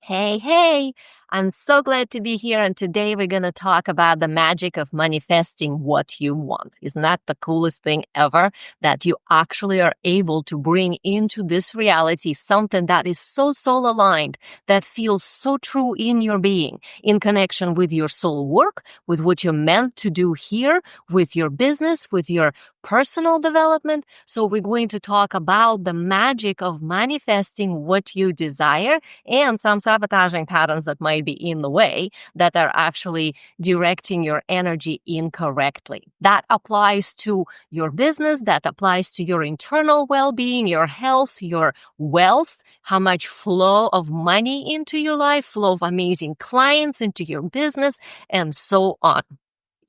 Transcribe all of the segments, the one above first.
Hey, hey, I'm so glad to be here. And today we're going to talk about the magic of manifesting what you want. Isn't that the coolest thing ever? That you actually are able to bring into this reality something that is so soul aligned, that feels so true in your being, in connection with your soul work, with what you're meant to do here, with your business, with your personal development. So we're going to talk about the magic of manifesting what you desire and some sabotaging patterns that might be in the way that are actually directing your energy incorrectly. That applies to your business, that applies to your internal well-being, your health, your wealth, how much flow of money into your life, flow of amazing clients into your business, and so on.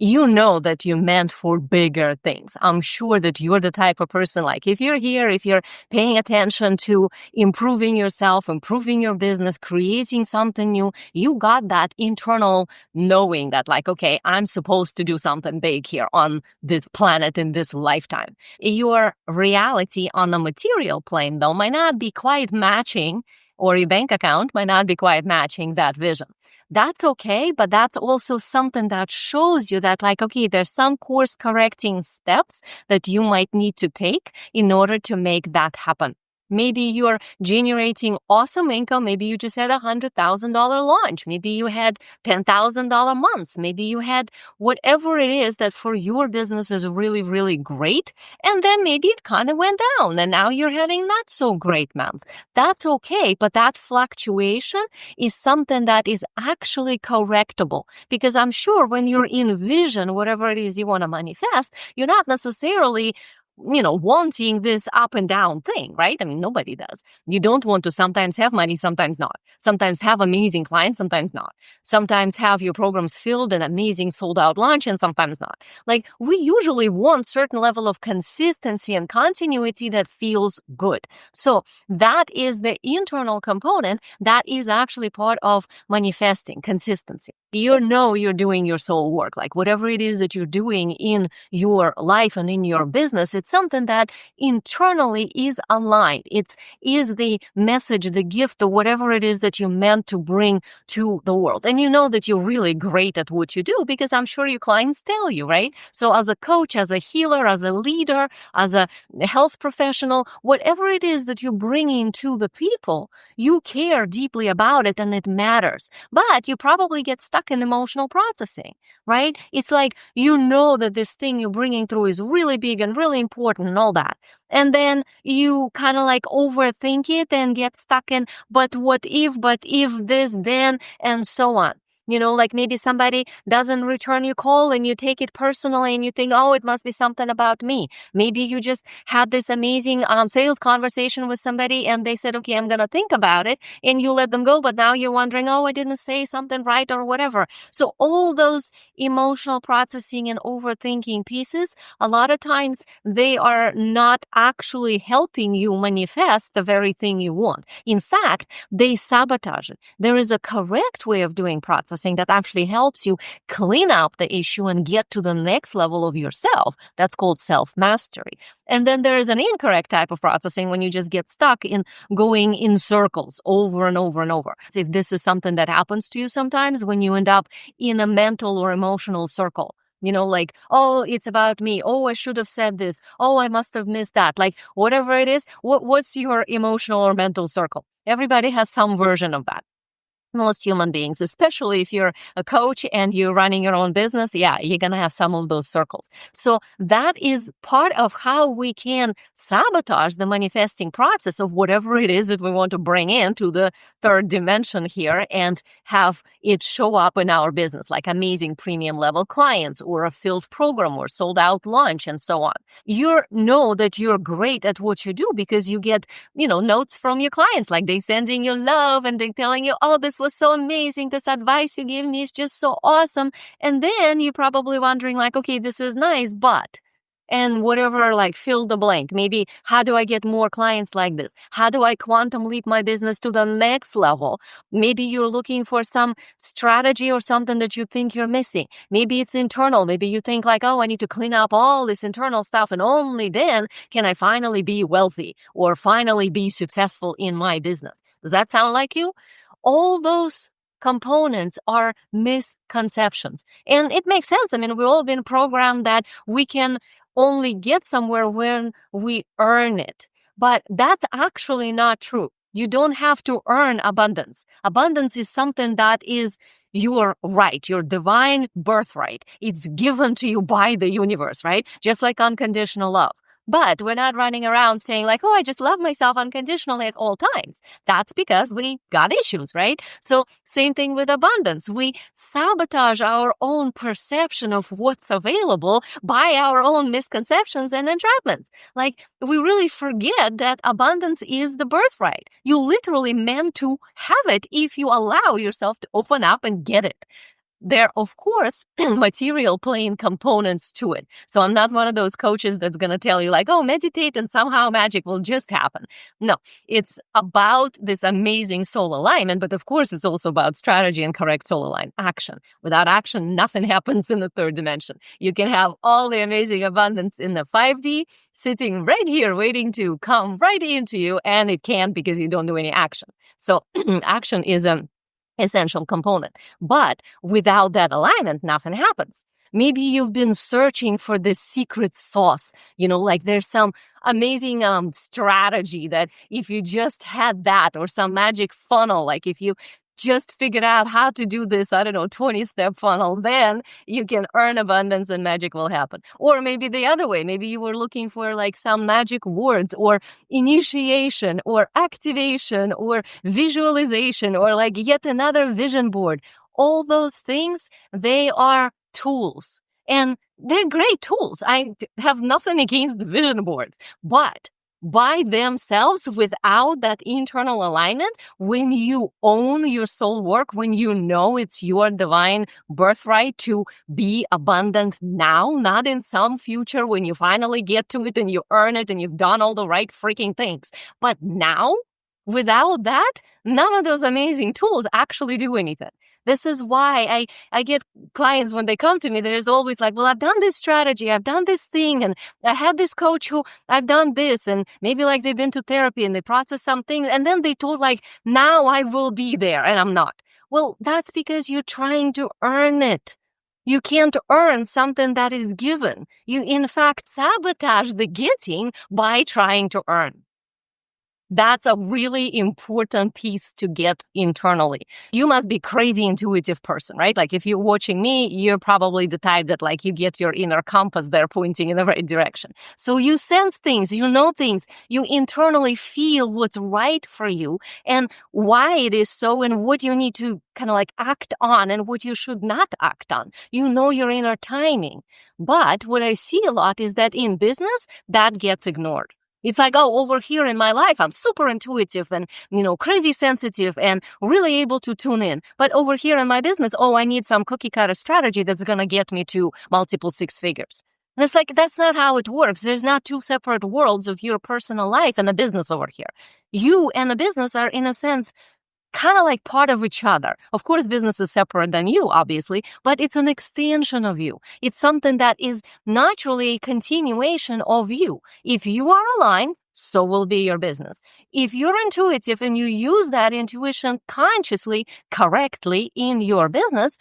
You know that you're meant for bigger things. I'm sure that you're the type of person, like if you're here, if you're paying attention to improving yourself, improving your business, creating something new, you got that internal knowing that like, okay, I'm supposed to do something big here on this planet in this lifetime. Your reality on the material plane, though, might not be quite matching, or your bank account might not be quite matching that vision. That's okay, but that's also something that shows you that like, okay, there's some course correcting steps that you might need to take in order to make that happen. Maybe you're generating awesome income. Maybe you just had $100,000 launch. Maybe you had $10,000 months. Maybe you had whatever it is that for your business is really, really great. And then maybe it kind of went down and now you're having not so great months. That's okay. But that fluctuation is something that is actually correctable, because I'm sure when you're in vision, whatever it is you want to manifest, you're not necessarily wanting this up and down thing, right? I mean, nobody does. You don't want to sometimes have money, sometimes not. Sometimes have amazing clients, sometimes not. Sometimes have your programs filled and amazing sold out launch, and sometimes not. Like, we usually want certain level of consistency and continuity that feels good. So that is the internal component that is actually part of manifesting consistency. You know you're doing your soul work, like whatever it is that you're doing in your life and in your business, it's something that internally is aligned. It is the message, the gift, or whatever it is that you're meant to bring to the world. And you know that you're really great at what you do because I'm sure your clients tell you, right? So as a coach, as a healer, as a leader, as a health professional, whatever it is that you're bringing to the people, you care deeply about it and it matters. But you probably get stuck in emotional processing, right? It's like, you know that this thing you're bringing through is really big and really important and all that. And then you kind of like overthink it and get stuck in, but if this, then, and so on. Like maybe somebody doesn't return your call and you take it personally and you think, oh, it must be something about me. Maybe you just had this amazing sales conversation with somebody and they said, okay, I'm going to think about it, and you let them go. But now you're wondering, oh, I didn't say something right or whatever. So all those emotional processing and overthinking pieces, a lot of times they are not actually helping you manifest the very thing you want. In fact, they sabotage it. There is a correct way of doing processing that actually helps you clean up the issue and get to the next level of yourself. That's called self-mastery. And then there is an incorrect type of processing when you just get stuck in going in circles over and over and over. So if this is something that happens to you sometimes, when you end up in a mental or emotional circle, like, oh, it's about me. Oh, I should have said this. Oh, I must have missed that. Like, whatever it is, what's your emotional or mental circle? Everybody has some version of that. Most human beings, especially if you're a coach and you're running your own business, yeah, you're going to have some of those circles. So that is part of how we can sabotage the manifesting process of whatever it is that we want to bring into the third dimension here and have it show up in our business, like amazing premium level clients or a filled program or sold out launch and so on. You know that you're great at what you do because you get, notes from your clients, like they sending you love and they telling you, oh, this was so amazing. This advice you gave me is just so awesome. And then you're probably wondering like, okay, this is nice, but, and whatever, like fill the blank. Maybe how do I get more clients like this? How do I quantum leap my business to the next level? Maybe you're looking for some strategy or something that you think you're missing. Maybe it's internal. Maybe you think like, oh, I need to clean up all this internal stuff and only then can I finally be wealthy or finally be successful in my business. Does that sound like you? All those components are misconceptions. And it makes sense. I mean, we've all been programmed that we can only get somewhere when we earn it. But that's actually not true. You don't have to earn abundance. Abundance is something that is your right, your divine birthright. It's given to you by the universe, right? Just like unconditional love. But we're not running around saying like, oh, I just love myself unconditionally at all times. That's because we got issues, right? So same thing with abundance. We sabotage our own perception of what's available by our own misconceptions and entrapments. Like we really forget that abundance is the birthright. You literally meant to have it if you allow yourself to open up and get it. There, of course, material plane components to it. So I'm not one of those coaches that's going to tell you like, oh, meditate and somehow magic will just happen. No, it's about this amazing soul alignment. But of course, it's also about strategy and correct soul aligned action. Without action, nothing happens in the third dimension. You can have all the amazing abundance in the 5D sitting right here, waiting to come right into you. And it can't because you don't do any action. So action is an essential component. But without that alignment, nothing happens. Maybe you've been searching for this secret sauce, like there's some amazing strategy that if you just had that, or some magic funnel, like if you just figured out how to do this, 20-step funnel, then you can earn abundance and magic will happen. Or maybe the other way, maybe you were looking for like some magic words or initiation or activation or visualization or like yet another vision board. All those things, they are tools. And they're great tools. I have nothing against the vision boards, but by themselves, without that internal alignment, when you own your soul work, when you know it's your divine birthright to be abundant now, not in some future when you finally get to it and you earn it and you've done all the right freaking things, but now, without that, none of those amazing tools actually do anything. This is why I get clients when they come to me, there's always like, well, I've done this strategy, I've done this thing, and I had this coach who I've done this, and maybe like they've been to therapy and they process some things, and then they told like, now I will be there, and I'm not. Well, that's because you're trying to earn it. You can't earn something that is given. You, in fact, sabotage the getting by trying to earn. That's a really important piece to get internally. You must be crazy intuitive person, right? Like if you're watching me, you're probably the type that like you get your inner compass there pointing in the right direction. So you sense things, you know things, you internally feel what's right for you and why it is so and what you need to kind of like act on and what you should not act on. You know your inner timing. But what I see a lot is that in business, that gets ignored. It's like, oh, over here in my life, I'm super intuitive and, crazy sensitive and really able to tune in. But over here in my business, oh, I need some cookie cutter strategy that's going to get me to multiple six figures. And it's like, that's not how it works. There's not two separate worlds of your personal life and the business over here. You and the business are, in a sense, kind of like part of each other. Of course, business is separate than you, obviously, but it's an extension of you. It's something that is naturally a continuation of you. If you are aligned, so will be your business. If you're intuitive and you use that intuition consciously, correctly in your business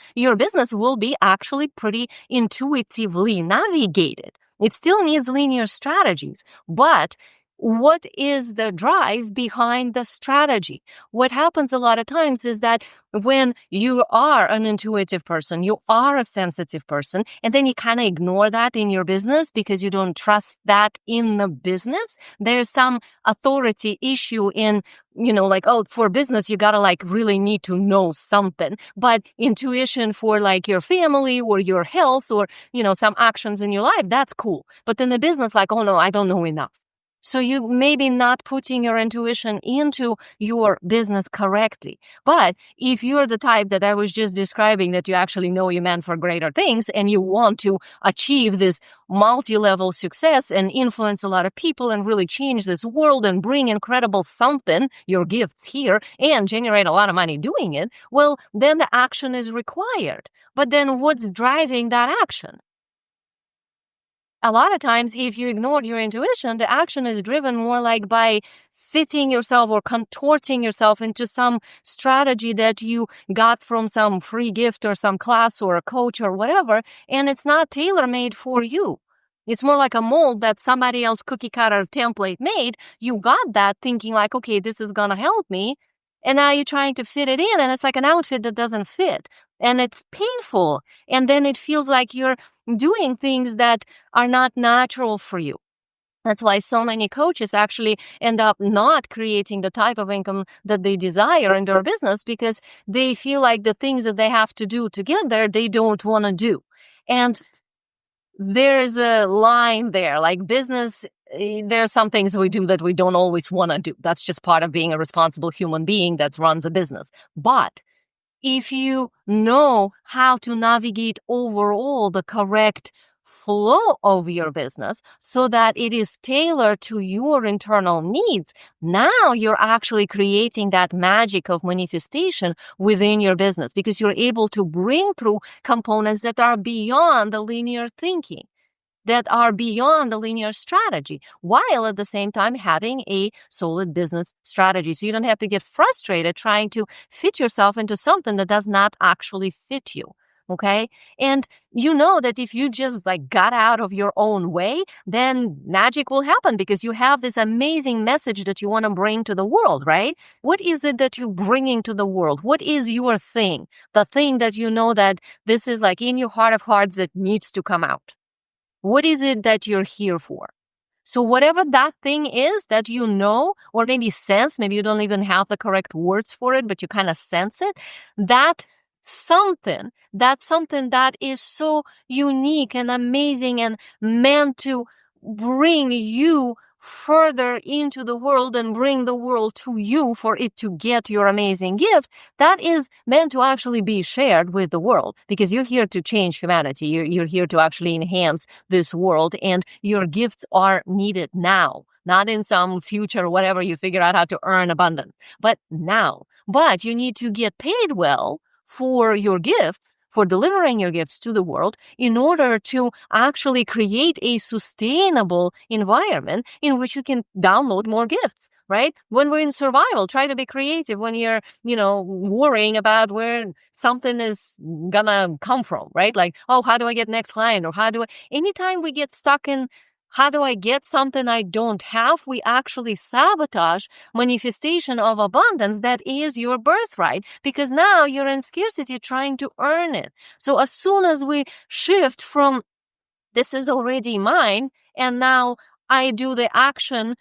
will be actually pretty intuitively navigated. It still needs linear strategies, but what is the drive behind the strategy? What happens a lot of times is that when you are an intuitive person, you are a sensitive person, and then you kind of ignore that in your business because you don't trust that in the business, there's some authority issue in, like, oh, for business, you gotta like really need to know something. But intuition for like your family or your health or, some actions in your life, that's cool. But in the business, like, oh no, I don't know enough. So you maybe not putting your intuition into your business correctly. But if you're the type that I was just describing, that you actually know you're meant for greater things and you want to achieve this multi-level success and influence a lot of people and really change this world and bring incredible something, your gifts here, and generate a lot of money doing it, well, then the action is required. But then what's driving that action? A lot of times, if you ignore your intuition, the action is driven more like by fitting yourself or contorting yourself into some strategy that you got from some free gift or some class or a coach or whatever, and it's not tailor-made for you. It's more like a mold that somebody else cookie cutter template made. You got that thinking like, okay, this is gonna help me. And now you're trying to fit it in, and it's like an outfit that doesn't fit. And it's painful. And then it feels like you're doing things that are not natural for you. That's why so many coaches actually end up not creating the type of income that they desire in their business because they feel like the things that they have to do together, they don't want to do. And there's a line there, like business, there are some things we do that we don't always want to do. That's just part of being a responsible human being that runs a business. But if you know how to navigate overall the correct flow of your business so that it is tailored to your internal needs, now you're actually creating that magic of manifestation within your business because you're able to bring through components that are beyond the linear thinking, that are beyond the linear strategy, while at the same time having a solid business strategy. So you don't have to get frustrated trying to fit yourself into something that does not actually fit you. Okay. And you know that if you just like got out of your own way, then magic will happen because you have this amazing message that you want to bring to the world, right? What is it that you're bringing to the world? What is your thing? The thing that you know that this is like in your heart of hearts that needs to come out. What is it that you're here for? So whatever that thing is that you know, or maybe sense, maybe you don't even have the correct words for it, but you kind of sense it, that's something that is so unique and amazing and meant to bring you further into the world and bring the world to you for it to get your amazing gift, that is meant to actually be shared with the world because you're here to change humanity. You're here to actually enhance this world, and your gifts are needed now, not in some future, whatever you figure out how to earn abundance, but now. But you need to get paid well for your gifts, for delivering your gifts to the world in order to actually create a sustainable environment in which you can download more gifts, right? When we're in survival, try to be creative when you're, worrying about where something is gonna come from, right? Like, oh, how do I get next client? Or anytime we get stuck in how do I get something I don't have, we actually sabotage manifestation of abundance that is your birthright because now you're in scarcity trying to earn it. So as soon as we shift from this is already mine and now I do the action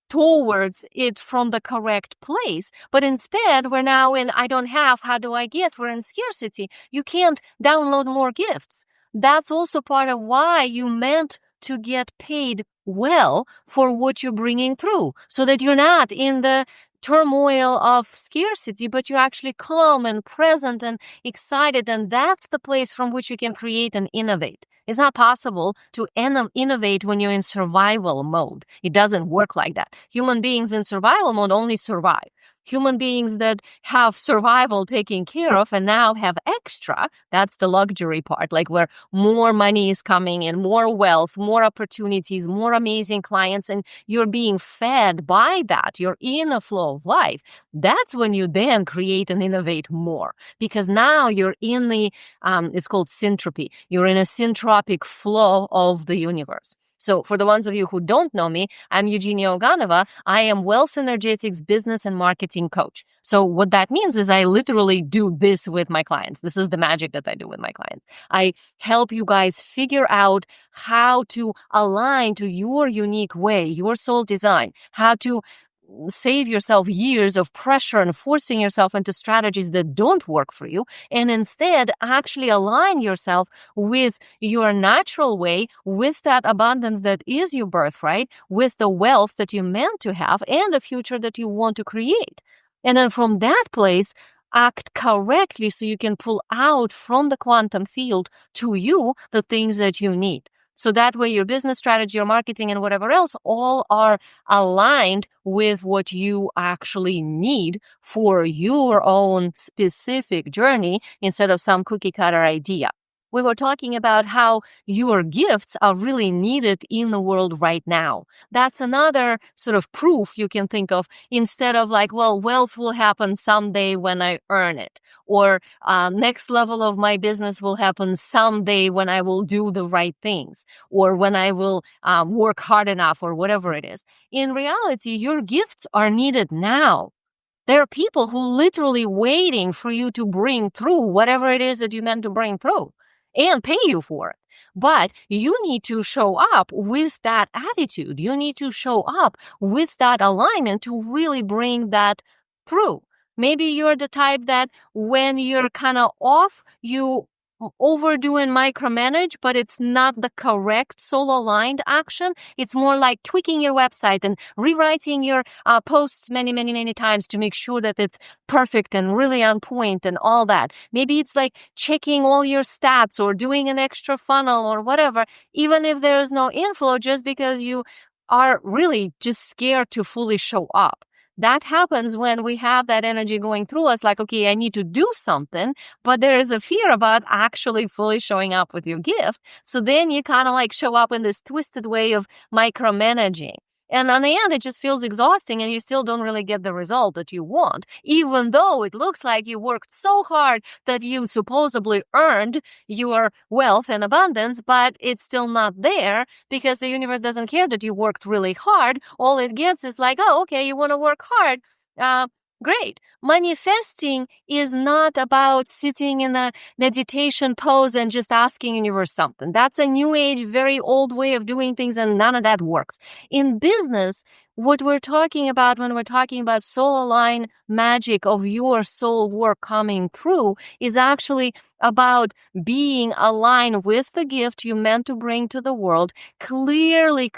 towards it from the correct place. But instead, we're now in I don't have, how do I get? We're in scarcity. You can't download more gifts. That's also part of why you meant to get paid well for what you're bringing through so that you're not in the turmoil of scarcity, but you're actually calm and present and excited. And that's the place from which you can create and innovate. It's not possible to innovate when you're in survival mode. It doesn't work like that. Human beings in survival mode only survive. Human beings that have survival taken care of and now have extra, that's the luxury part, like where more money is coming in, more wealth, more opportunities, more amazing clients, and you're being fed by that. You're in a flow of life. That's when you then create and innovate more because now you're in the, it's called syntropy. You're in a syntropic flow of the universe. So for the ones of you who don't know me, I'm Eugenia Oganova. I am Wealth Energetics business and marketing coach. So what that means is I literally do this with my clients. This is the magic that I do with my clients. I help you guys figure out how to align to your unique way, your soul design, how to save yourself years of pressure and forcing yourself into strategies that don't work for you, and instead actually align yourself with your natural way, with that abundance that is your birthright, with the wealth that you're meant to have and the future that you want to create. And then from that place, act correctly so you can pull out from the quantum field to you the things that you need. So that way your business strategy, your marketing, and whatever else all are aligned with what you actually need for your own specific journey instead of some cookie cutter idea. We were talking about how your gifts are really needed in the world right now. That's another sort of proof you can think of, instead of like, well, wealth will happen someday when I earn it, or next level of my business will happen someday when I will do the right things, or when I will work hard enough, or whatever it is. In reality, your gifts are needed now. There are people who literally waiting for you to bring through whatever it is that you meant to bring through and pay you for it. But you need to show up with that attitude. You need to show up with that alignment to really bring that through. Maybe you're the type that when you're kind of off, you overdo and micromanage, but it's not the correct soul-aligned action. It's more like tweaking your website and rewriting your posts many, many, many times to make sure that it's perfect and really on point and all that. Maybe it's like checking all your stats or doing an extra funnel or whatever, even if there is no inflow, just because you are really just scared to fully show up. That happens when we have that energy going through us, like, okay, I need to do something, but there is a fear about actually fully showing up with your gift. So then you kind of like show up in this twisted way of micromanaging. And on the end, it just feels exhausting and you still don't really get the result that you want, even though it looks like you worked so hard that you supposedly earned your wealth and abundance, but it's still not there because the universe doesn't care that you worked really hard. All it gets is like, oh, okay, you want to work hard. Great. Manifesting is not about sitting in a meditation pose and just asking universe something. That's a new age, very old way of doing things, and none of that works. In business, what we're talking about when we're talking about soul aligned magic of your soul work coming through is actually about being aligned with the gift you meant to bring to the world, clearly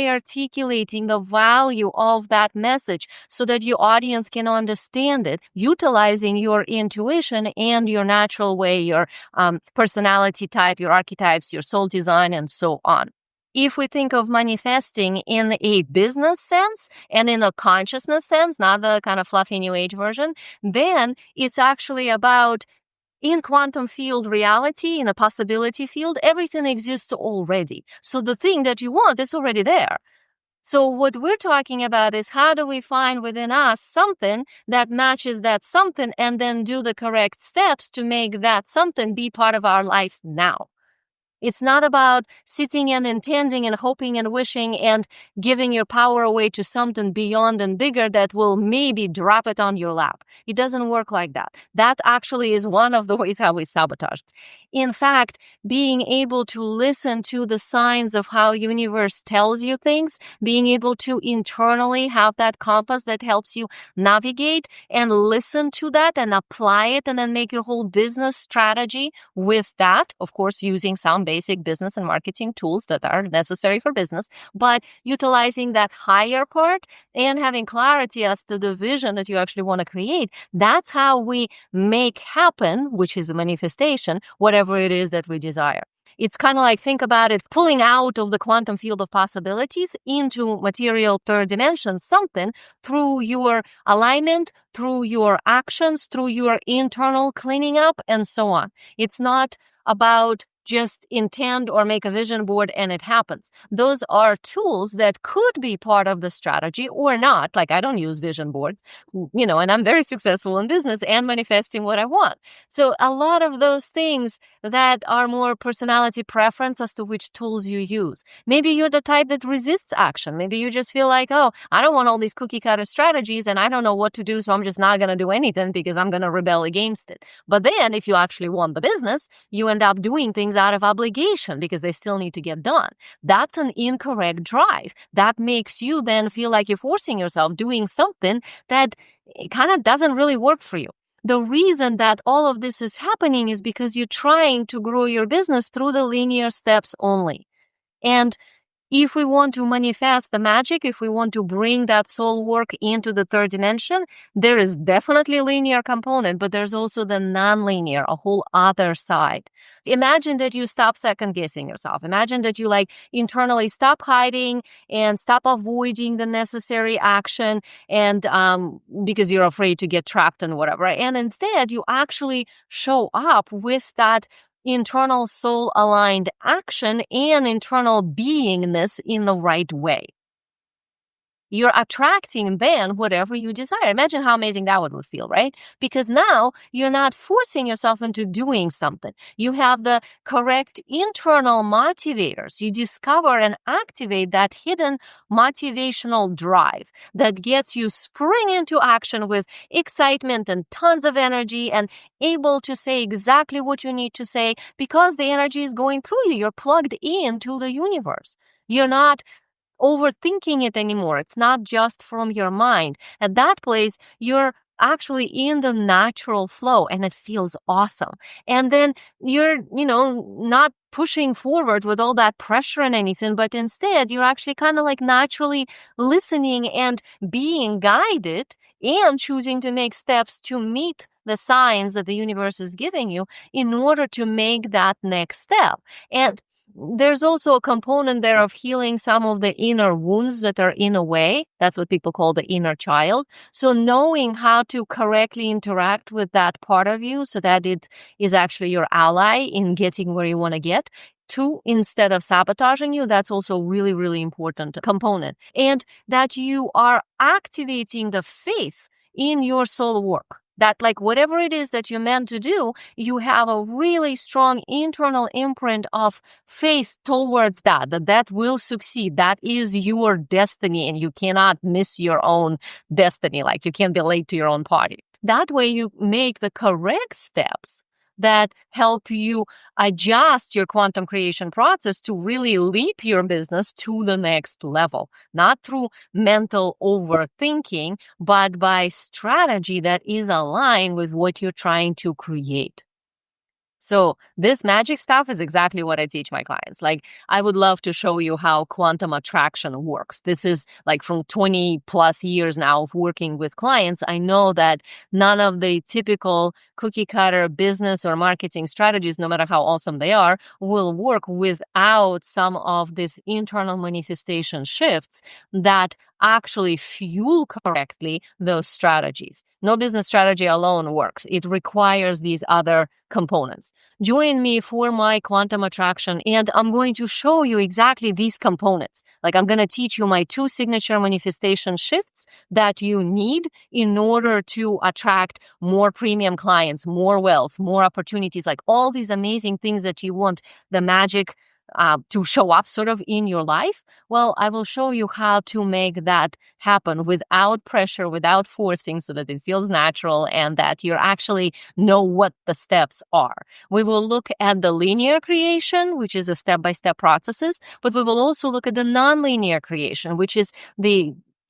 articulating the value of that message so that your audience can understand it, utilizing your intuition and your natural way, your personality type, your archetypes, your soul design, and so on. If we think of manifesting in a business sense and in a consciousness sense, not the kind of fluffy new age version, then it's actually about in quantum field reality, in a possibility field, everything exists already. So the thing that you want is already there. So what we're talking about is how do we find within us something that matches that something and then do the correct steps to make that something be part of our life now. It's not about sitting and intending and hoping and wishing and giving your power away to something beyond and bigger that will maybe drop it on your lap. It doesn't work like that. That actually is one of the ways how we sabotage. In fact, being able to listen to the signs of how universe tells you things, being able to internally have that compass that helps you navigate and listen to that and apply it and then make your whole business strategy with that, of course, using some basic business and marketing tools that are necessary for business, but utilizing that higher part and having clarity as to the vision that you actually want to create. That's how we make happen, which is a manifestation, whatever it is that we desire. It's kind of like, think about it, pulling out of the quantum field of possibilities into material third dimension, something through your alignment, through your actions, through your internal cleaning up, and so on. It's not about just intend or make a vision board and it happens. Those are tools that could be part of the strategy or not. Like, I don't use vision boards, and I'm very successful in business and manifesting what I want. So a lot of those things that are more personality preference as to which tools you use. Maybe you're the type that resists action. Maybe you just feel like, oh, I don't want all these cookie cutter strategies and I don't know what to do, so I'm just not going to do anything because I'm going to rebel against it. But then if you actually want the business, you end up doing things out of obligation because they still need to get done. That's an incorrect drive. That makes you then feel like you're forcing yourself doing something that kind of doesn't really work for you. The reason that all of this is happening is because you're trying to grow your business through the linear steps only. And if we want to manifest the magic, if we want to bring that soul work into the third dimension, there is definitely a linear component, but there's also the non-linear, a whole other side. Imagine that you stop second guessing yourself. Imagine that you internally stop hiding and stop avoiding the necessary action and because you're afraid to get trapped and whatever. And instead you actually show up with that internal soul aligned action and internal beingness in the right way. You're attracting then whatever you desire. Imagine how amazing that would feel, right? Because now you're not forcing yourself into doing something. You have the correct internal motivators. You discover and activate that hidden motivational drive that gets you spring into action with excitement and tons of energy and able to say exactly what you need to say because the energy is going through you. You're plugged into the universe. You're not overthinking it anymore. It's not just from your mind. At that place, you're actually in the natural flow and it feels awesome. And then you're, not pushing forward with all that pressure and anything, but instead you're actually kind of like naturally listening and being guided and choosing to make steps to meet the signs that the universe is giving you in order to make that next step. And there's also a component there of healing some of the inner wounds that are in a way. That's what people call the inner child. So knowing how to correctly interact with that part of you so that it is actually your ally in getting where you want to get to instead of sabotaging you, that's also really, really important component. And that you are activating the faith in your soul work. That like whatever it is that you're meant to do, you have a really strong internal imprint of faith towards that will succeed. That is your destiny and you cannot miss your own destiny. Like you can't be late to your own party. That way you make the correct steps that help you adjust your quantum creation process to really leap your business to the next level, not through mental overthinking, but by strategy that is aligned with what you're trying to create. So this magic stuff is exactly what I teach my clients. Like, I would love to show you how quantum attraction works. This is like from 20 plus years now of working with clients. I know that none of the typical cookie cutter business or marketing strategies, no matter how awesome they are, will work without some of these internal manifestation shifts that actually fuel correctly those strategies. No business strategy alone works. It requires these other components. Join me for my quantum attraction, and I'm going to show you exactly these components. Like I'm going to teach you my 2 signature manifestation shifts that you need in order to attract more premium clients, more wealth, more opportunities, like all these amazing things that you want the magic to show up sort of in your life. Well, I will show you how to make that happen without pressure, without forcing, so that it feels natural and that you actually know what the steps are. We will look at the linear creation, which is a step-by-step processes, but we will also look at the non-linear creation, which is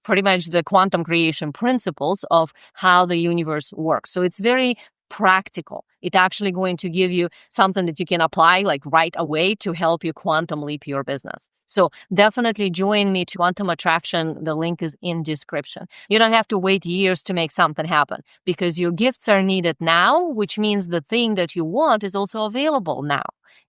pretty much the quantum creation principles of how the universe works. So it's very practical. It's actually going to give you something that you can apply like right away to help you quantum leap your business. So definitely join me to Quantum Attraction. The link is in description. You don't have to wait years to make something happen because your gifts are needed now, which means the thing that you want is also available now.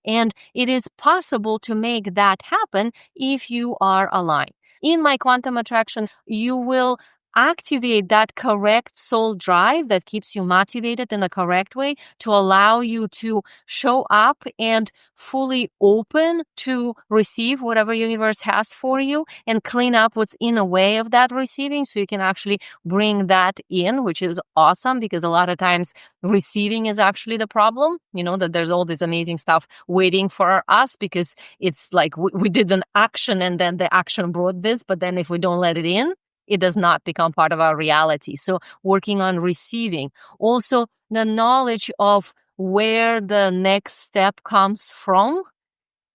And it is possible to make that happen if you are aligned. In my Quantum Attraction, you will activate that correct soul drive that keeps you motivated in the correct way to allow you to show up and fully open to receive whatever universe has for you and clean up what's in the way of that receiving so you can actually bring that in, which is awesome because a lot of times receiving is actually the problem, that there's all this amazing stuff waiting for us because it's like we did an action and then the action brought this, but then if we don't let it in, it does not become part of our reality. So working on receiving. Also, the knowledge of where the next step comes from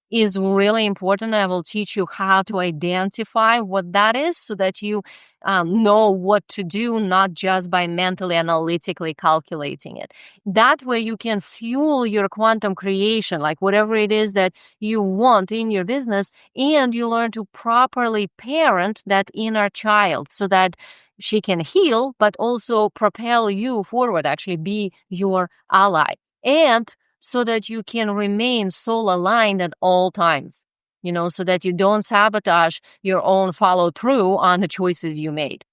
is really important. I will teach you how to identify what that is so that you know what to do, not just by mentally analytically calculating it. That way you can fuel your quantum creation, like whatever it is that you want in your business, and you learn to properly parent that inner child so that she can heal, but also propel you forward, actually be your ally. And so that you can remain soul aligned at all times, so that you don't sabotage your own follow through on the choices you made.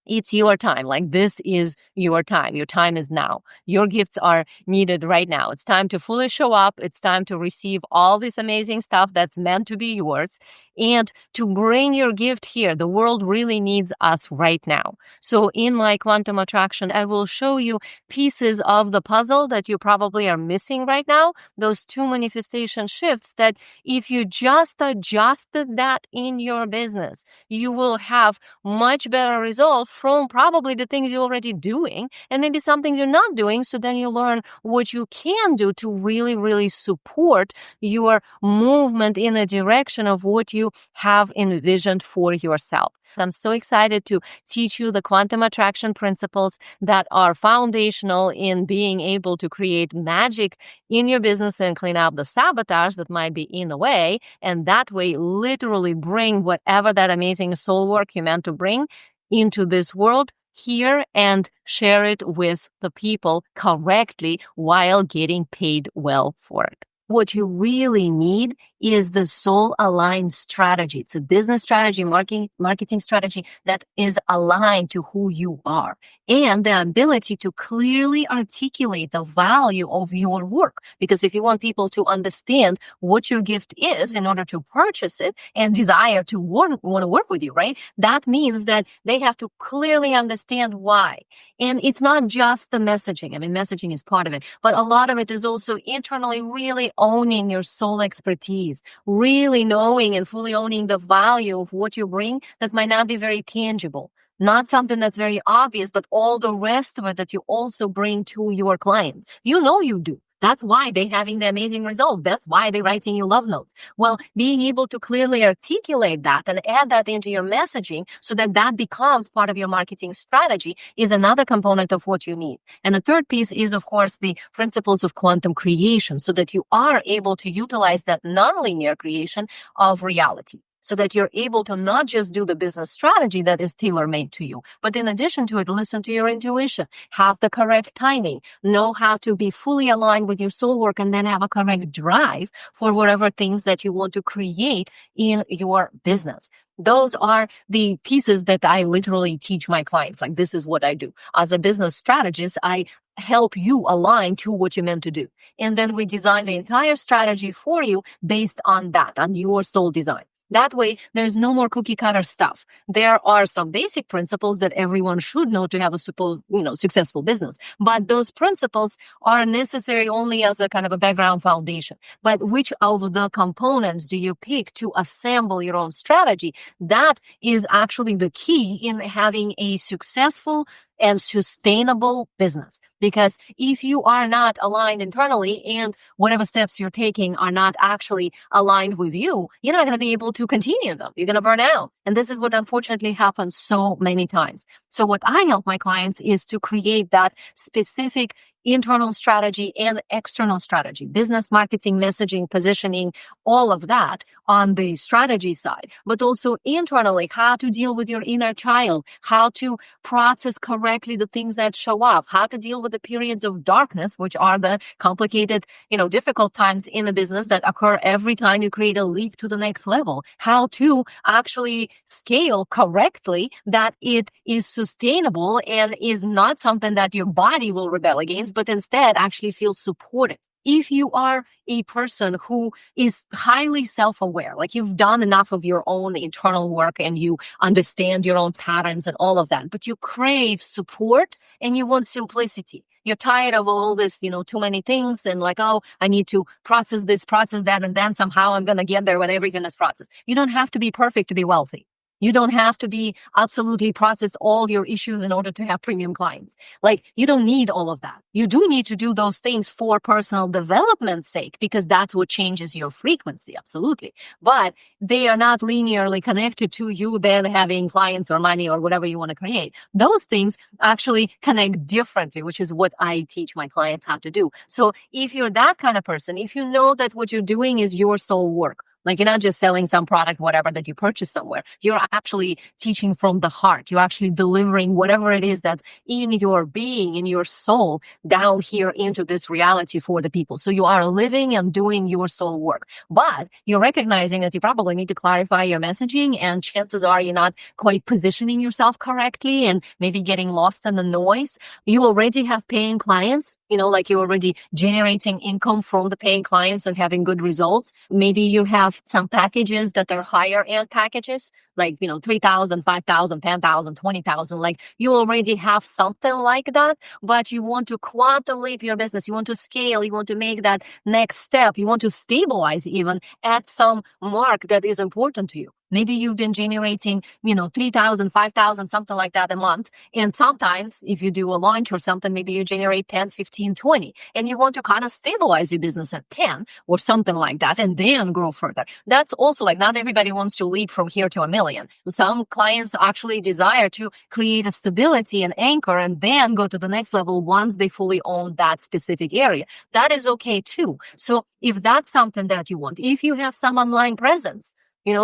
It's your time. Like, this is your time. Your time is now. Your gifts are needed right now. It's time to fully show up. It's time to receive all this amazing stuff that's meant to be yours and to bring your gift here. The world really needs us right now. So in my quantum attraction, I will show you pieces of the puzzle that you probably are missing right now. Those 2 manifestation shifts that if you just adjusted that in your business, you will have much better results from probably the things you're already doing and maybe some things you're not doing. So then you learn what you can do to really, really support your movement in a direction of what you have envisioned for yourself. I'm so excited to teach you the quantum attraction principles that are foundational in being able to create magic in your business and clean up the sabotage that might be in the way. And that way, literally bring whatever that amazing soul work you meant to bring into this world here and share it with the people correctly while getting paid well for it. What you really need is the soul-aligned strategy. It's a business strategy, marketing strategy that is aligned to who you are, and the ability to clearly articulate the value of your work. Because if you want people to understand what your gift is in order to purchase it and desire to want to work with you, right? That means that they have to clearly understand why. And it's not just the messaging. I mean, messaging is part of it, but a lot of it is also internally really owning your soul expertise, really knowing and fully owning the value of what you bring that might not be very tangible, not something that's very obvious, but all the rest of it that you also bring to your client. You know you do. That's why they're having the amazing results. That's why they're writing you love notes. Well, being able to clearly articulate that and add that into your messaging so that that becomes part of your marketing strategy is another component of what you need. And the third piece is, of course, the principles of quantum creation so that you are able to utilize that nonlinear creation of reality, so that you're able to not just do the business strategy that is tailor-made to you, but in addition to it, listen to your intuition, have the correct timing, know how to be fully aligned with your soul work, and then have a correct drive for whatever things that you want to create in your business. Those are the pieces that I literally teach my clients. Like, this is what I do. As a business strategist, I help you align to what you're meant to do. And then we design the entire strategy for you based on that, on your soul design. That way, there's no more cookie cutter stuff. There are some basic principles that everyone should know to have a successful business. But those principles are necessary only as a kind of a background foundation. But which of the components do you pick to assemble your own strategy? That is actually the key in having a successful and sustainable business. Because if you are not aligned internally and whatever steps you're taking are not actually aligned with you, you're not going to be able to continue them. You're going to burn out. And this is what unfortunately happens so many times. So what I help my clients is to create that specific internal strategy and external strategy, business, marketing, messaging, positioning, all of that on the strategy side, but also internally, how to deal with your inner child, how to process correctly the things that show up, how to deal with the periods of darkness, which are the complicated, difficult times in a business that occur every time you create a leap to the next level, how to actually scale correctly that it is sustainable and is not something that your body will rebel against, but instead actually feel supported. If you are a person who is highly self-aware, like you've done enough of your own internal work and you understand your own patterns and all of that, but you crave support and you want simplicity. You're tired of all this, too many things and like, oh, I need to process this, process that, and then somehow I'm going to get there when everything is processed. You don't have to be perfect to be wealthy. You don't have to be absolutely processed all your issues in order to have premium clients. Like, you don't need all of that. You do need to do those things for personal development's sake, because that's what changes your frequency. Absolutely. But they are not linearly connected to you then having clients or money or whatever you want to create. Those things actually connect differently, which is what I teach my clients how to do. So if you're that kind of person, if you know that what you're doing is your soul work, Like, you're not just selling some product, whatever, that you purchase somewhere. You're actually teaching from the heart. You're actually delivering whatever it is that's in your being, in your soul, down here into this reality for the people. So you are living and doing your soul work. But you're recognizing that you probably need to clarify your messaging, and chances are you're not quite positioning yourself correctly and maybe getting lost in the noise. You already have paying clients, like you're already generating income from the paying clients and having good results. Maybe you have some packages that are higher end packages, like, 3,000, 5,000, 10,000, 20,000. Like, you already have something like that, but you want to quantum leap your business. You want to scale. You want to make that next step. You want to stabilize even at some mark that is important to you. Maybe you've been generating, 3,000, 5,000, something like that a month. And sometimes if you do a launch or something, maybe you generate 10, 15, 20, and you want to kind of stabilize your business at 10 or something like that and then grow further. That's also, like, not everybody wants to leap from here to a million. Some clients actually desire to create a stability and anchor and then go to the next level once they fully own that specific area. That is okay too. So if that's something that you want, if you have some online presence,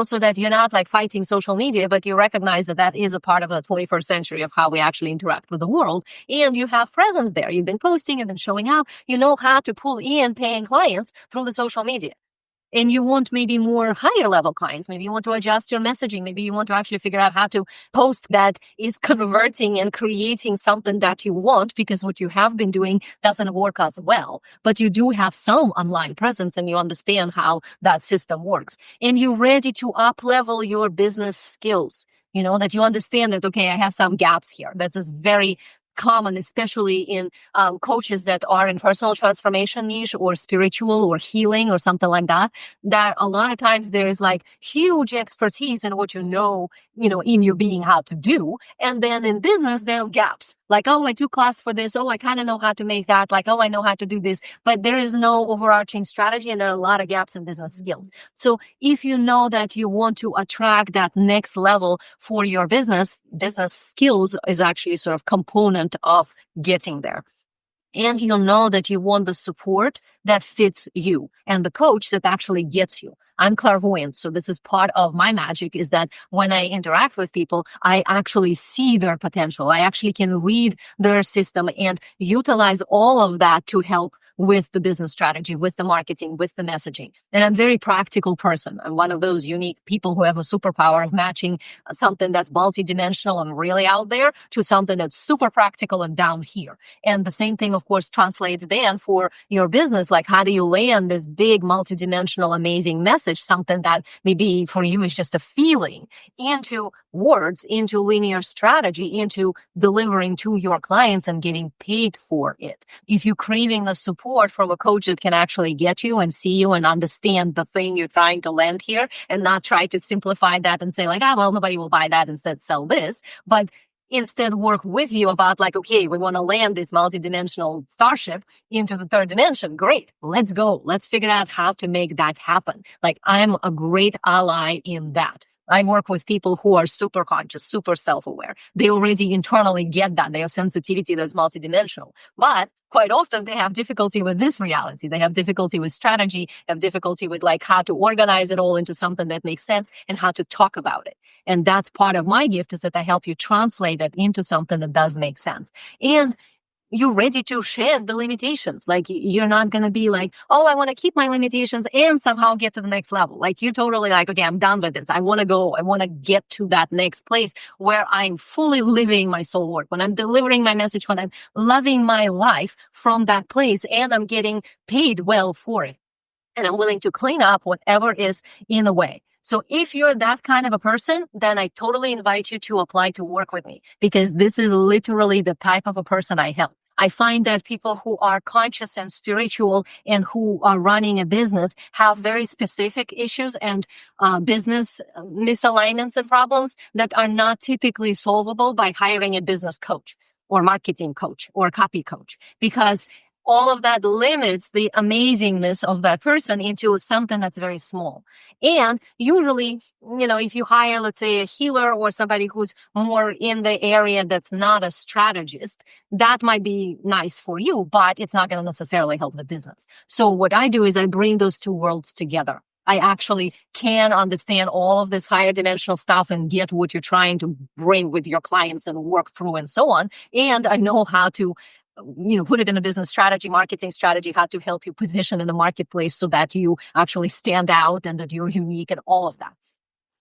so that you're not like fighting social media, but you recognize that that is a part of the 21st century of how we actually interact with the world. And you have presence there. You've been posting, you've been showing up, you know how to pull in paying clients through the social media. And you want maybe more higher level clients. Maybe you want to adjust your messaging. Maybe you want to actually figure out how to post that is converting and creating something that you want, because what you have been doing doesn't work as well. But you do have some online presence and you understand how that system works. And you're ready to up level your business skills. That you understand that, okay, I have some gaps here. That's just very common, especially in coaches that are in personal transformation niche or spiritual or healing or something like that, that a lot of times there's like huge expertise in what in your being how to do. And then in business, there are gaps. Like, oh, I took class for this. Oh, I kind of know how to make that. Like, oh, I know how to do this. But there is no overarching strategy and there are a lot of gaps in business skills. So if you know that you want to attract that next level for your business skills is actually sort of component of getting there. And you know that you want the support that fits you and the coach that actually gets you. I'm clairvoyant, so this is part of my magic, is that when I interact with people, I actually see their potential. I actually can read their system and utilize all of that to help with the business strategy, with the marketing, with the messaging. And I'm a very practical person. I'm one of those unique people who have a superpower of matching something that's multidimensional and really out there to something that's super practical and down here. And the same thing, of course, translates then for your business. Like, how do you land this big multidimensional, amazing message, something that maybe for you is just a feeling, into words, into linear strategy, into delivering to your clients and getting paid for it? If you're craving the support from a coach that can actually get you and see you and understand the thing you're trying to land here, and not try to simplify that and say like, well, nobody will buy that, instead sell this, but instead work with you about like, okay, we want to land this multidimensional starship into the third dimension. Great. Let's go. Let's figure out how to make that happen. Like, I'm a great ally in that. I work with people who are super conscious, super self-aware. They already internally get that. They have sensitivity that's multidimensional. But quite often they have difficulty with this reality. They have difficulty with strategy, have difficulty with like how to organize it all into something that makes sense and how to talk about it. And that's part of my gift, is that I help you translate it into something that does make sense. And you're ready to shed the limitations. Like, you're not going to be like, oh, I want to keep my limitations and somehow get to the next level. Like, you're totally like, okay, I'm done with this. I want to go. I want to get to that next place where I'm fully living my soul work, when I'm delivering my message, when I'm loving my life from that place, and I'm getting paid well for it. And I'm willing to clean up whatever is in the way. So if you're that kind of a person, then I totally invite you to apply to work with me, because this is literally the type of a person I help. I find that people who are conscious and spiritual and who are running a business have very specific issues and business misalignments and problems that are not typically solvable by hiring a business coach or marketing coach or copy coach, because all of that limits the amazingness of that person into something that's very small. And usually, if you hire, let's say, a healer or somebody who's more in the area that's not a strategist, that might be nice for you, but it's not going to necessarily help the business. So what I do is I bring those two worlds together. I actually can understand all of this higher dimensional stuff and get what you're trying to bring with your clients and work through and so on. And I know how to put it in a business strategy, marketing strategy, how to help you position in the marketplace so that you actually stand out and that you're unique and all of that.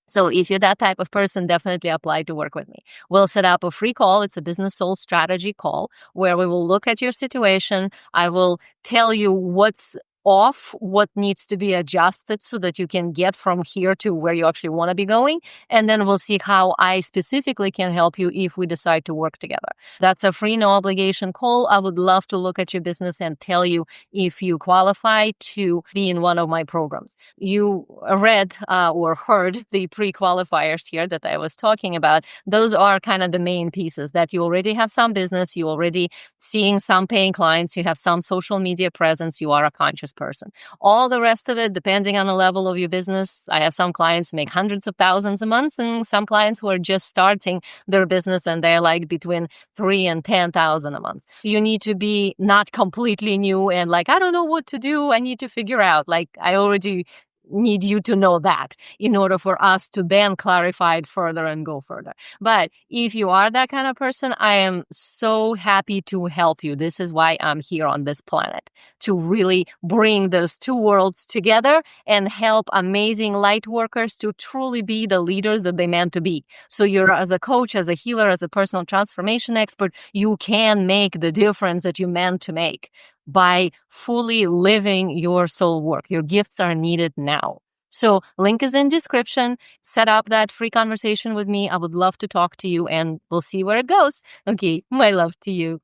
So if you're that type of person, definitely apply to work with me. We'll set up a free call. It's a business soul strategy call where we will look at your situation. I will tell you what's off, what needs to be adjusted so that you can get from here to where you actually want to be going. And then we'll see how I specifically can help you if we decide to work together. That's a free, no obligation call. I would love to look at your business and tell you if you qualify to be in one of my programs. You read or heard the pre-qualifiers here that I was talking about. Those are kind of the main pieces, that you already have some business, you already seeing some paying clients, you have some social media presence, you are a conscious person. All the rest of it, depending on the level of your business, I have some clients who make hundreds of thousands a month and some clients who are just starting their business and they're like between 3 and 10,000 a month. You need to be not completely new and like, I don't know what to do. I need to figure out. Like, I already need you to know that in order for us to then clarify it further and go further. But if you are that kind of person, I am so happy to help you. This is why I'm here on this planet, to really bring those two worlds together and help amazing light workers to truly be the leaders that they meant to be. So you're, as a coach, as a healer, as a personal transformation expert, you can make the difference that you meant to make by fully living your soul work. Your gifts are needed now. So link is in description. Set up that free conversation with me. I would love to talk to you and we'll see where it goes. Okay, my love to you.